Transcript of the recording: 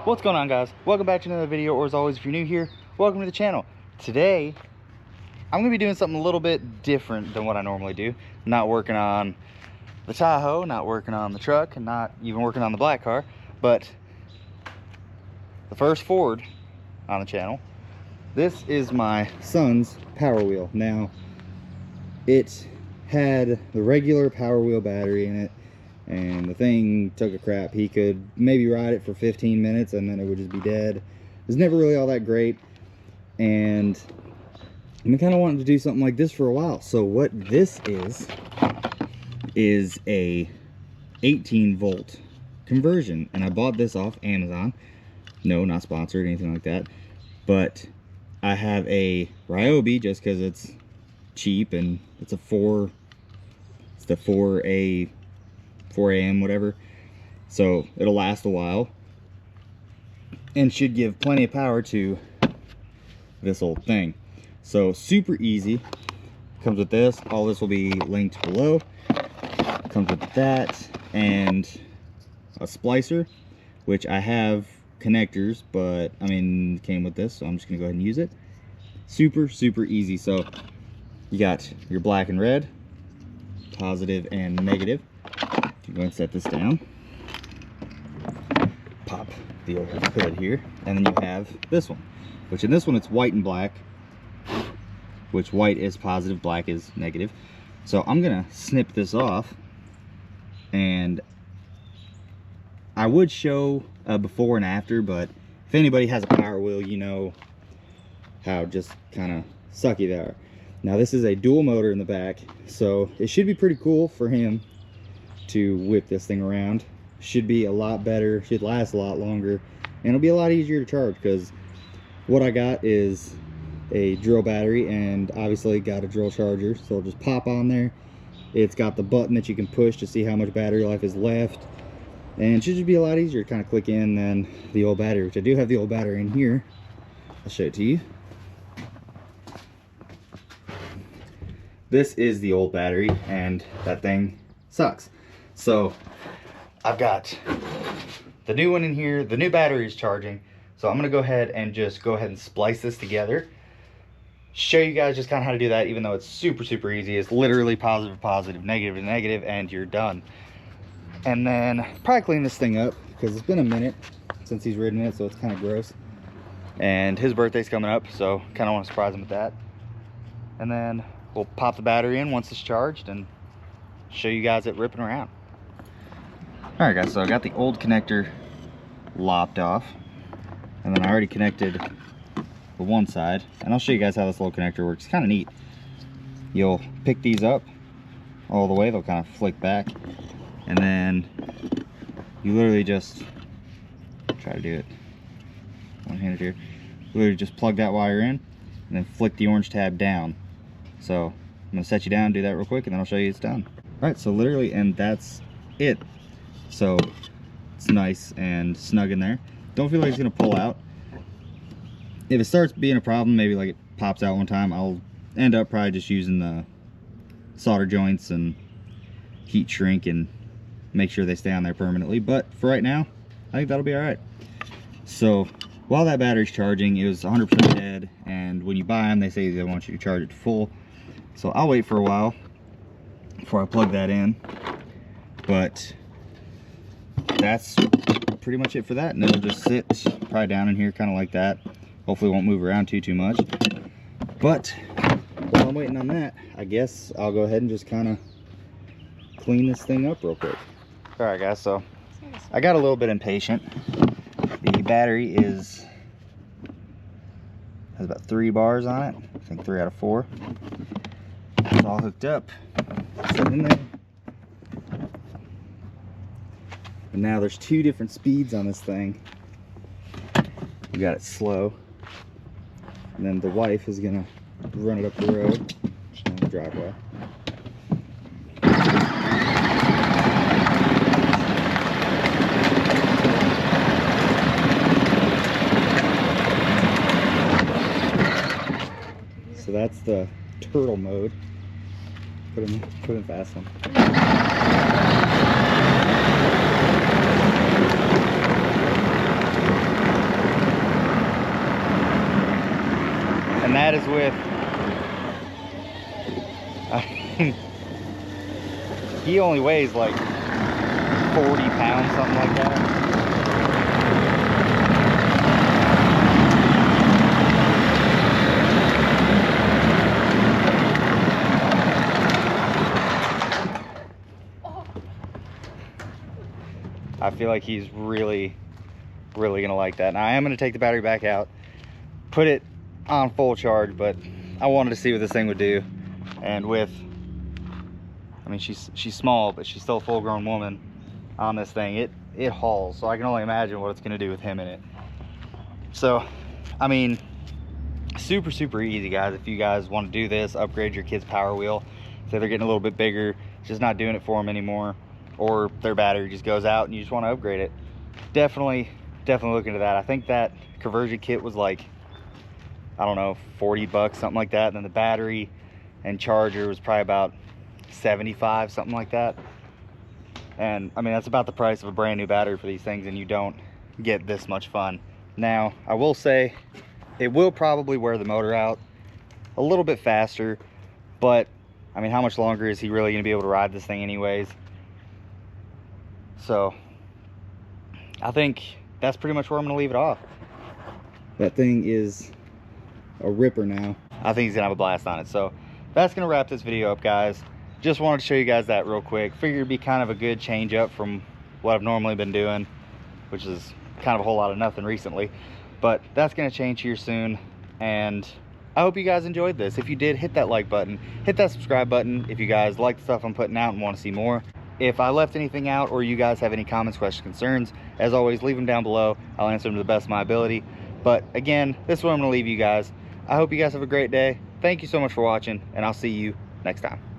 What's going on, guys? Welcome back to another video, or as always, if you're new here, welcome to the channel. Today I'm gonna be doing something a little bit different than what I normally do. Not working on the Tahoe, not working on the truck, and not even working on the black car, but the first Ford on the channel. This is my son's Power Wheel. Now, it had the regular Power Wheel battery in it, and the thing took a crap. He could maybe ride it for 15 minutes and then it would just be dead. It was never really all that great, and I've been kind of wanting to do something like this for a while. So what this is a 18-volt conversion, and I bought this off Amazon. No, not sponsored or anything like that, but I have a Ryobi just because it's cheap, and it's the 4AM whatever, so it'll last a while and should give plenty of power to this old thing. So super easy. Comes with this. All this will be linked below. Comes with that and a splicer, which I have connectors, but I mean, came with this, so I'm just gonna go ahead and use it. Super easy. So you got your black and red, positive and negative. You go and set this down, pop the old hood here, and then you have this one, which in this one it's white and black, which white is positive, black is negative. So I'm gonna snip this off, and I would show a before and after, but if anybody has a Power Wheel, you know how just kind of sucky they are. Now this is a dual motor in the back, so it should be pretty cool for him to whip this thing around. Should be a lot better, should last a lot longer, and it'll be a lot easier to charge, because what I got is a drill battery and obviously got a drill charger, so it'll just pop on there. It's got the button that you can push to see how much battery life is left, and it should just be a lot easier to kind of click in than the old battery, which I do have the old battery in here. I'll show it to you. This is the old battery, and that thing sucks. So I've got the new one in here. The new battery is charging, so I'm gonna go ahead and splice this together, show you guys just kind of how to do that, even though it's super easy. It's literally positive, negative to negative, and you're done. And then probably clean this thing up, because it's been a minute since he's ridden it, so it's kind of gross, and his birthday's coming up, so kind of want to surprise him with that. And then we'll pop the battery in once it's charged and show you guys it ripping around. All right, guys, so I got the old connector lopped off, and then I already connected the one side, and I'll show you guys how this little connector works. It's kind of neat. You'll pick these up all the way, they'll kind of flick back, and then you literally just try to do it one-handed here. Literally just plug that wire in and then flick the orange tab down. So I'm gonna set you down, do that real quick, and then I'll show you it's done. All right, so literally, and that's it. So it's nice and snug in there. Don't feel like it's gonna pull out. If it starts being a problem, maybe like it pops out one time, I'll end up probably just using the solder joints and heat shrink and make sure they stay on there permanently. But for right now, I think that'll be all right. So while that battery's charging, it was 100% dead, and when you buy them, they say they want you to charge it to full. So I'll wait for a while before I plug that in, but that's pretty much it for that. And it'll just sit probably down in here kind of like that. Hopefully it won't move around too much. But while I'm waiting on that, I guess I'll go ahead and just kind of clean this thing up real quick. All right, guys, so I got a little bit impatient. The battery has about 3 bars on it. I think 3 out of 4. It's all hooked up. Set in there. And now there's 2 different speeds on this thing. We got it slow, and then the wife is gonna run it up the road on the driveway. So that's the turtle mode. Put in fast one. that is with, I mean, he only weighs like 40 pounds, something like that. I feel like he's really gonna like that. Now I am gonna take the battery back out, put it on full charge, but I wanted to see what this thing would do. And with, I mean, she's small, but she's still a full-grown woman on this thing. It hauls, so I can only imagine what it's gonna do with him in it. So, I mean, super easy, guys. If you guys want to do this, upgrade your kid's Power Wheel. Say they're getting a little bit bigger, it's just not doing it for them anymore, or their battery just goes out and you just want to upgrade it. Definitely look into that. I think that conversion kit was like, I don't know, 40 bucks, something like that. And then the battery and charger was probably about 75, something like that. And I mean, that's about the price of a brand new battery for these things, and you don't get this much fun. Now, I will say it will probably wear the motor out a little bit faster, but I mean, how much longer is he really going to be able to ride this thing anyways? So I think that's pretty much where I'm going to leave it off. That thing is a ripper now. I think he's going to have a blast on it. So that's going to wrap this video up, guys. Just wanted to show you guys that real quick. Figured it'd be kind of a good change up from what I've normally been doing, which is kind of a whole lot of nothing recently. But that's going to change here soon, and I hope you guys enjoyed this. If you did, hit that like button, hit that subscribe button if you guys like the stuff I'm putting out and want to see more. If I left anything out, or you guys have any comments, questions, concerns, as always, leave them down below. I'll answer them to the best of my ability. But again, this is what I'm going to leave you guys. I hope you guys have a great day. Thank you so much for watching, and I'll see you next time.